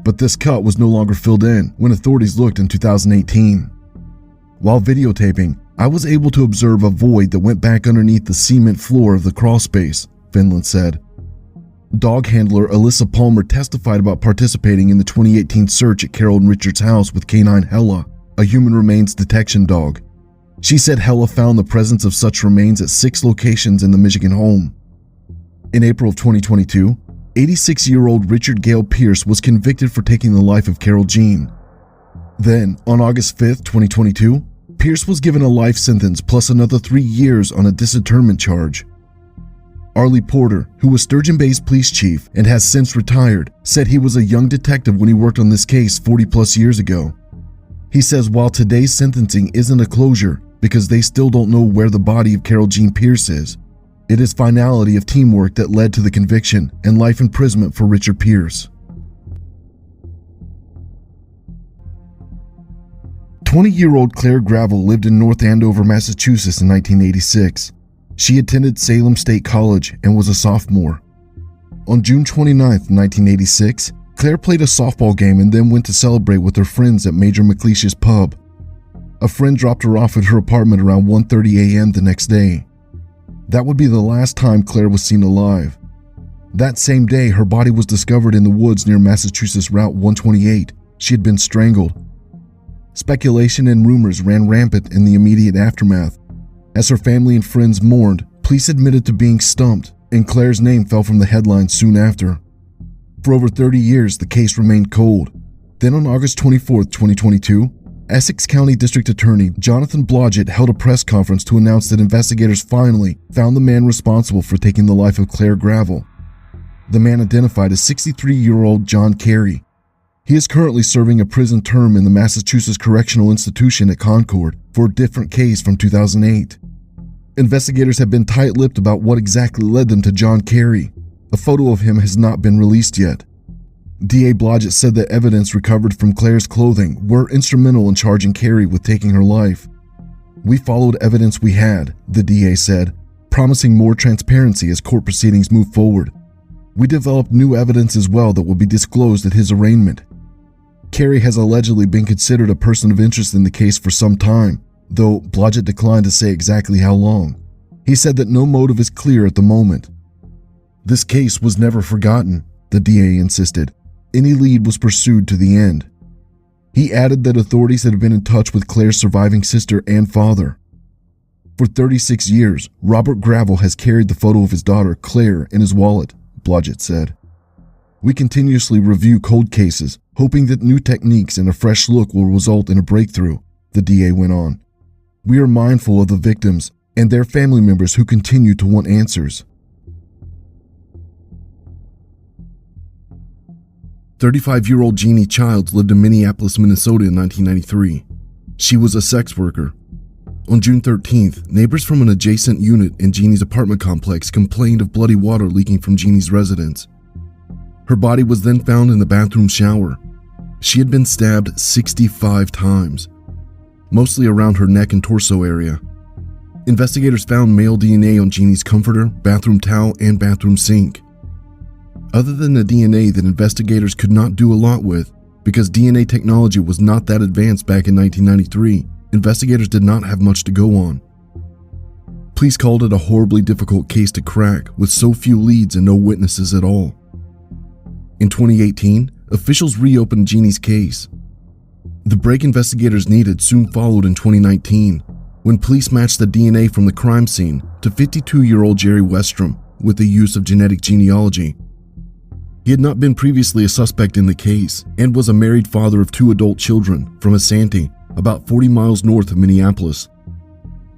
But this cut was no longer filled in when authorities looked in 2018. While videotaping, I was able to observe a void that went back underneath the cement floor of the crawl space, Finland said. Dog handler Alyssa Palmer testified about participating in the 2018 search at Carol and Richard's house with canine Hella, a human remains detection dog. She said Hella found the presence of such remains at 6 locations in the Michigan home. In April of 2022, 86-year-old Richard Gale Pierce was convicted for taking the life of Carol Jeanne. Then, on August 5, 2022, Pierce was given a life sentence plus another 3 years on a disinterment charge. Arlie Porter, who was Sturgeon Bay's police chief and has since retired, said he was a young detective when he worked on this case 40-plus years ago. He says while today's sentencing isn't a closure because they still don't know where the body of Carol Jeanne Pierce is, it is finality of teamwork that led to the conviction and life imprisonment for Richard Pierce. 20-year-old Claire Gravel lived in North Andover, Massachusetts in 1986. She attended Salem State College and was a sophomore. On June 29, 1986, Claire played a softball game and then went to celebrate with her friends at Major McLeish's pub. A friend dropped her off at her apartment around 1:30 a.m. the next day. That would be the last time Claire was seen alive. That same day, her body was discovered in the woods near Massachusetts Route 128. She had been strangled. Speculation and rumors ran rampant in the immediate aftermath. As her family and friends mourned, police admitted to being stumped, and Claire's name fell from the headlines soon after. For over 30 years, the case remained cold. Then on August 24, 2022, Essex County District Attorney Jonathan Blodgett held a press conference to announce that investigators finally found the man responsible for taking the life of Claire Gravel. The man identified as 63-year-old John Carey. He is currently serving a prison term in the Massachusetts Correctional Institution at Concord for a different case from 2008. Investigators have been tight-lipped about what exactly led them to John Carey. A photo of him has not been released yet. DA Blodgett said that evidence recovered from Claire's clothing were instrumental in charging Carey with taking her life. "We followed evidence we had," the DA said, promising more transparency as court proceedings move forward. "We developed new evidence as well that will be disclosed at his arraignment." Carey has allegedly been considered a person of interest in the case for some time, though Blodgett declined to say exactly how long. He said that no motive is clear at the moment. "This case was never forgotten," the DA insisted. "Any lead was pursued to the end." He added that authorities had been in touch with Claire's surviving sister and father. For 36 years, Robert Gravel has carried the photo of his daughter, Claire, in his wallet, Blodgett said. "We continuously review cold cases, hoping that new techniques and a fresh look will result in a breakthrough," the DA went on. "We are mindful of the victims and their family members who continue to want answers." 35-year-old Jeanne Childs lived in Minneapolis, Minnesota in 1993. She was a sex worker. On June 13th, neighbors from an adjacent unit in Jeanne's apartment complex complained of bloody water leaking from Jeanne's residence. Her body was then found in the bathroom shower. She had been stabbed 65 times, mostly around her neck and torso area. Investigators found male DNA on Jeanne's comforter, bathroom towel, and bathroom sink. Other than the DNA that investigators could not do a lot with, because DNA technology was not that advanced back in 1993, investigators did not have much to go on. Police called it a horribly difficult case to crack, with so few leads and no witnesses at all. In 2018, officials reopened Jeanne's case. The break investigators needed soon followed in 2019, when police matched the DNA from the crime scene to 52-year-old Jerry Westrom with the use of genetic genealogy. He had not been previously a suspect in the case and was a married father of 2 adult children from Asante, about 40 miles north of Minneapolis.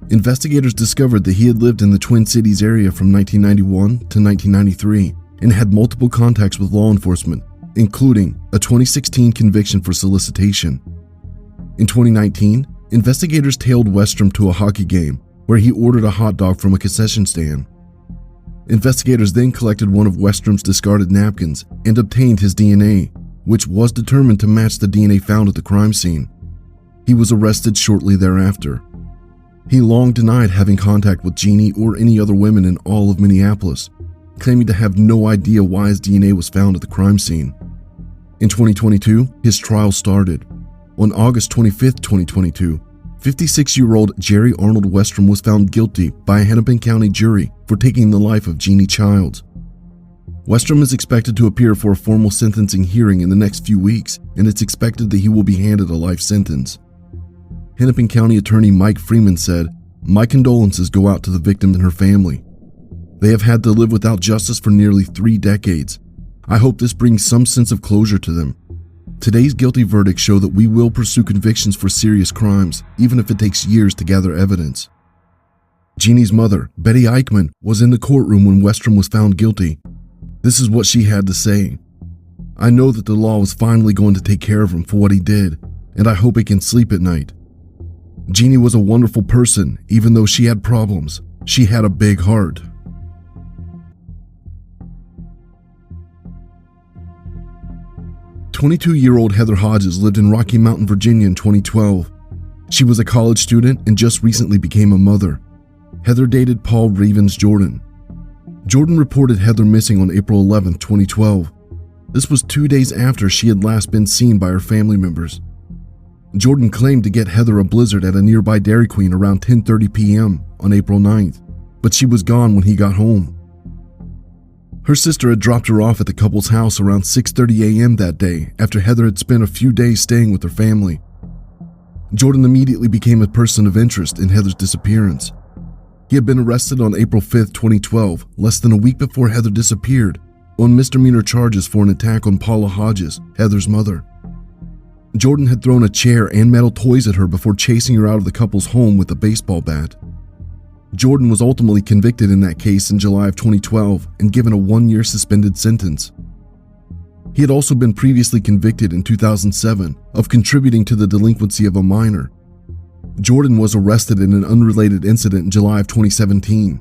Investigators discovered that he had lived in the Twin Cities area from 1991 to 1993 and had multiple contacts with law enforcement, including a 2016 conviction for solicitation. In 2019, investigators tailed Westrom to a hockey game where he ordered a hot dog from a concession stand. Investigators then collected one of Westrom's discarded napkins and obtained his DNA, which was determined to match the DNA found at the crime scene. He was arrested shortly thereafter. He long denied having contact with Jeanne or any other women in all of Minneapolis, claiming to have no idea why his DNA was found at the crime scene. In 2022, his trial started. On August 25, 2022, 56-year-old Jerry Arnold Westrom was found guilty by a Hennepin County jury for taking the life of Jeanne Childs. Westrom is expected to appear for a formal sentencing hearing in the next few weeks, and it's expected that he will be handed a life sentence. Hennepin County Attorney Mike Freeman said, "My condolences go out to the victim and her family. They have had to live without justice for nearly 3 decades. I hope this brings some sense of closure to them. Today's guilty verdicts show that we will pursue convictions for serious crimes, even if it takes years to gather evidence." Jeanne's mother, Betty Eichmann, was in the courtroom when Westrom was found guilty. This is what she had to say. "I know that the law is finally going to take care of him for what he did, and I hope he can sleep at night. Jeanne was a wonderful person, even though she had problems. She had a big heart." "22-year-old Heather Hodges lived in Rocky Mountain, Virginia in 2012. She was a college student and just recently became a mother. Heather dated Paul Ravens Jordan. Jordan reported Heather missing on April 11, 2012. This was 2 days after she had last been seen by her family members. Jordan claimed to get Heather a blizzard at a nearby Dairy Queen around 10:30 p.m. on April 9th, but she was gone when he got home. Her sister had dropped her off at the couple's house around 6:30 a.m. that day after Heather had spent a few days staying with her family. Jordan immediately became a person of interest in Heather's disappearance. He had been arrested on April 5, 2012, less than a week before Heather disappeared, on misdemeanor charges for an attack on Paula Hodges, Heather's mother. Jordan had thrown a chair and metal toys at her before chasing her out of the couple's home with a baseball bat. Jordan was ultimately convicted in that case in July of 2012 and given a 1-year suspended sentence. He had also been previously convicted in 2007 of contributing to the delinquency of a minor. Jordan was arrested in an unrelated incident in July of 2017.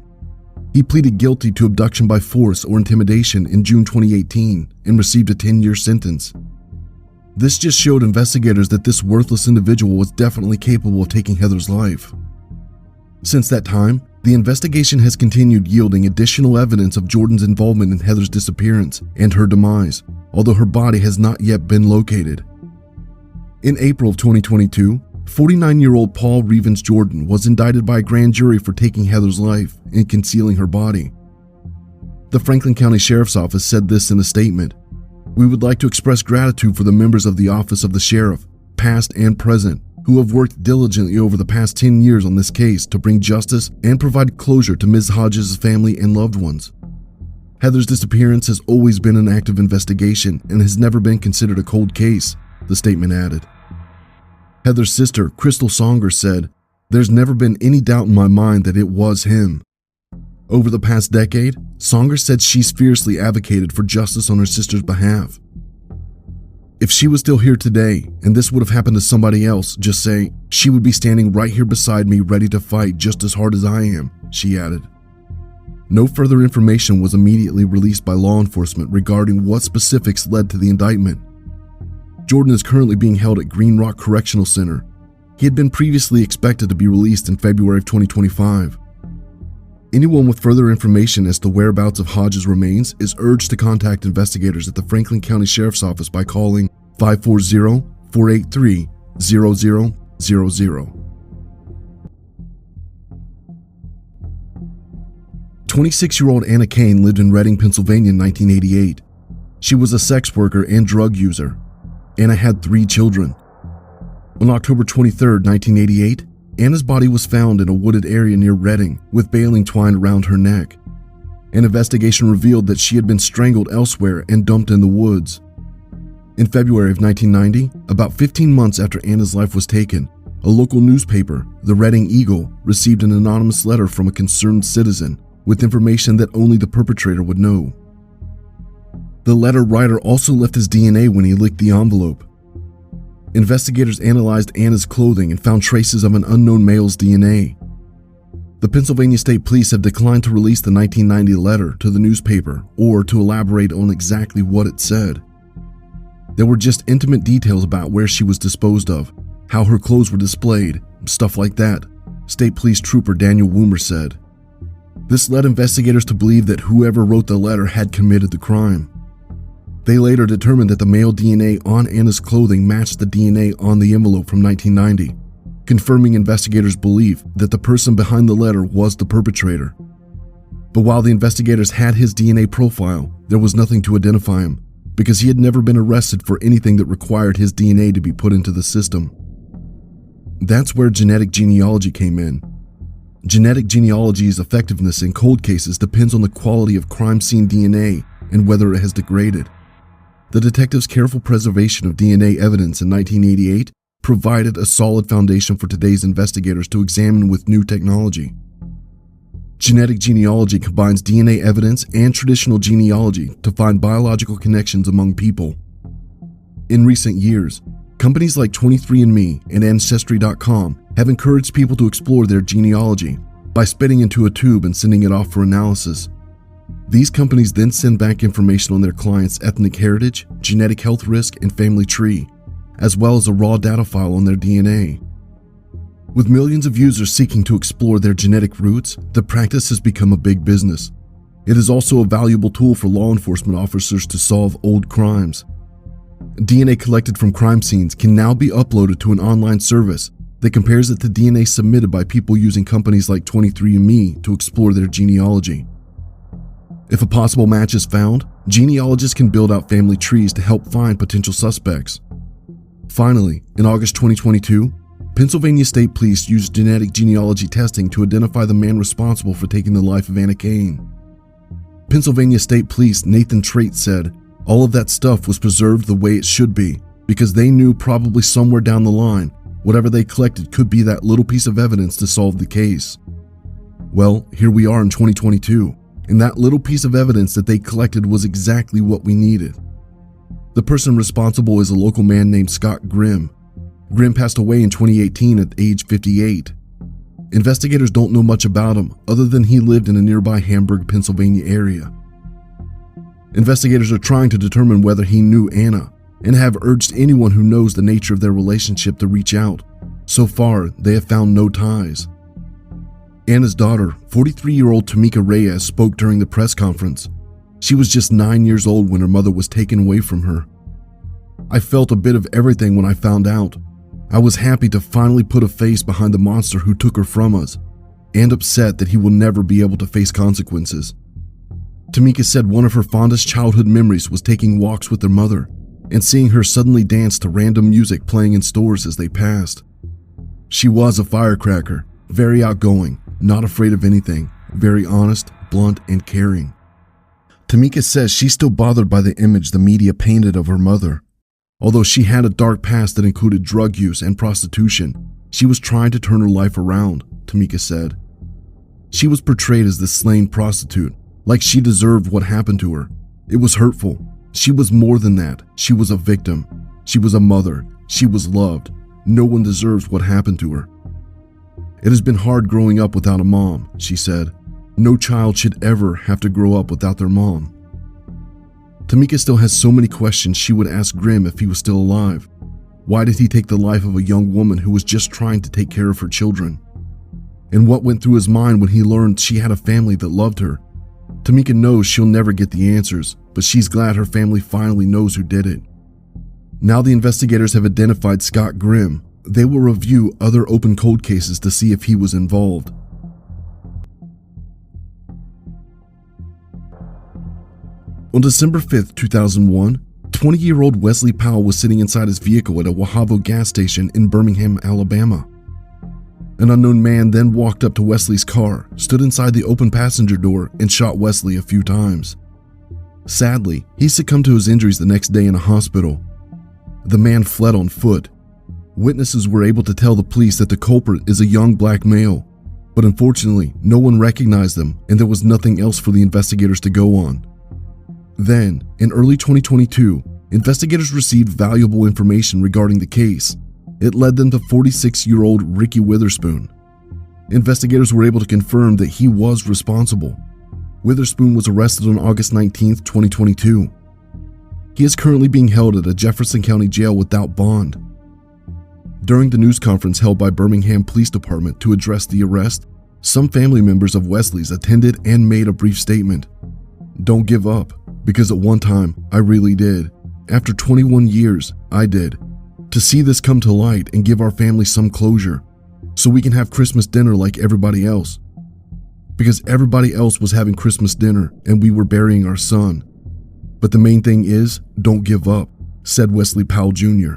He pleaded guilty to abduction by force or intimidation in June 2018 and received a 10-year sentence. This just showed investigators that this worthless individual was definitely capable of taking Heather's life. Since that time, the investigation has continued, yielding additional evidence of Jordan's involvement in Heather's disappearance and her demise, although her body has not yet been located. In April of 2022, 49-year-old Paul Revens Jordan was indicted by a grand jury for taking Heather's life and concealing her body. The Franklin County Sheriff's Office said this in a statement: "We would like to express gratitude for the members of the Office of the Sheriff, past and present, who have worked diligently over the past 10 years on this case to bring justice and provide closure to Ms. Hodges' family and loved ones. Heather's disappearance has always been an active investigation and has never been considered a cold case," the statement added. Heather's sister, Crystal Songer, said, "There's never been any doubt in my mind that it was him." Over the past decade, Songer said she's fiercely advocated for justice on her sister's behalf. "If she was still here today and this would have happened to somebody else, just say, she would be standing right here beside me ready to fight just as hard as I am," she added. No further information was immediately released by law enforcement regarding what specifics led to the indictment. Jordan is currently being held at Green Rock Correctional Center. He had been previously expected to be released in February of 2025. Anyone with further information as to whereabouts of Hodges' remains is urged to contact investigators at the Franklin County Sheriff's Office by calling 540-483-0000. 26-year-old Anna Kane lived in Reading, Pennsylvania in 1988. She was a sex worker and drug user. Anna had 3 children. On October 23, 1988, Anna's body was found in a wooded area near Reading with baling twine around her neck. An investigation revealed that she had been strangled elsewhere and dumped in the woods. In February of 1990, about 15 months after Anna's life was taken, a local newspaper, the Reading Eagle, received an anonymous letter from a concerned citizen with information that only the perpetrator would know. The letter writer also left his DNA when he licked the envelope. Investigators analyzed Anna's clothing and found traces of an unknown male's DNA. The Pennsylvania State Police have declined to release the 1990 letter to the newspaper or to elaborate on exactly what it said. There were just intimate details about where she was disposed of, how her clothes were displayed, stuff like that, State Police Trooper Daniel Woomer said. This led investigators to believe that whoever wrote the letter had committed the crime. They later determined that the male DNA on Anna's clothing matched the DNA on the envelope from 1990, confirming investigators' belief that the person behind the letter was the perpetrator. But while the investigators had his DNA profile, there was nothing to identify him, because he had never been arrested for anything that required his DNA to be put into the system. That's where genetic genealogy came in. Genetic genealogy's effectiveness in cold cases depends on the quality of crime scene DNA and whether it has degraded. The detectives' careful preservation of DNA evidence in 1988 provided a solid foundation for today's investigators to examine with new technology. Genetic genealogy combines DNA evidence and traditional genealogy to find biological connections among people. In recent years, companies like 23andMe and Ancestry.com have encouraged people to explore their genealogy by spitting into a tube and sending it off for analysis. These companies then send back information on their clients' ethnic heritage, genetic health risk, and family tree, as well as a raw data file on their DNA. With millions of users seeking to explore their genetic roots, the practice has become a big business. It is also a valuable tool for law enforcement officers to solve old crimes. DNA collected from crime scenes can now be uploaded to an online service that compares it to DNA submitted by people using companies like 23andMe to explore their genealogy. If a possible match is found, genealogists can build out family trees to help find potential suspects. Finally, in August 2022, Pennsylvania State Police used genetic genealogy testing to identify the man responsible for taking the life of Anna Kane. Pennsylvania State Police Nathan Trait said, "All of that stuff was preserved the way it should be, because they knew probably somewhere down the line, whatever they collected could be that little piece of evidence to solve the case." Well, here we are in 2022, and that little piece of evidence that they collected was exactly what we needed. The person responsible is a local man named Scott Grimm. Grimm passed away in 2018 at age 58. Investigators don't know much about him other than he lived in a nearby Hamburg, Pennsylvania area. Investigators are trying to determine whether he knew Anna and have urged anyone who knows the nature of their relationship to reach out. So far, they have found no ties. Anna's daughter, 43-year-old Tamika Reyes, spoke during the press conference. She was just 9 years old when her mother was taken away from her. "I felt a bit of everything when I found out. I was happy to finally put a face behind the monster who took her from us, and upset that he will never be able to face consequences." Tamika said one of her fondest childhood memories was taking walks with her mother and seeing her suddenly dance to random music playing in stores as they passed. She was a firecracker, very outgoing, not afraid of anything, very honest, blunt, and caring. Tamika says she's still bothered by the image the media painted of her mother. Although she had a dark past that included drug use and prostitution, she was trying to turn her life around, Tamika said. She was portrayed as this slain prostitute, like she deserved what happened to her. It was hurtful. She was more than that. She was a victim. She was a mother. She was loved. No one deserves what happened to her. "It has been hard growing up without a mom," she said. "No child should ever have to grow up without their mom." Tamika still has so many questions she would ask Grimm if he was still alive. Why did he take the life of a young woman who was just trying to take care of her children? And what went through his mind when he learned she had a family that loved her? Tamika knows she'll never get the answers, but she's glad her family finally knows who did it. Now the investigators have identified Scott Grimm. They will review other open cold cases to see if he was involved. On December 5, 2001, 20-year-old Wesley Powell was sitting inside his vehicle at a Wahavo gas station in Birmingham, Alabama. An unknown man then walked up to Wesley's car, stood inside the open passenger door, and shot Wesley a few times. Sadly, he succumbed to his injuries the next day in a hospital. The man fled on foot. Witnesses were able to tell the police that the culprit is a young black male, but unfortunately, no one recognized them and there was nothing else for the investigators to go on. Then, in early 2022, investigators received valuable information regarding the case. It led them to 46-year-old Ricky Witherspoon. Investigators were able to confirm that he was responsible. Witherspoon was arrested on August 19, 2022. He is currently being held at a Jefferson County jail without bond. During the news conference held by Birmingham Police Department to address the arrest, some family members of Wesley's attended and made a brief statement. "Don't give up, because at one time, I really did. After 21 years, I did. To see this come to light and give our family some closure, so we can have Christmas dinner like everybody else. Because everybody else was having Christmas dinner and we were burying our son. But the main thing is, don't give up," said Wesley Powell Jr.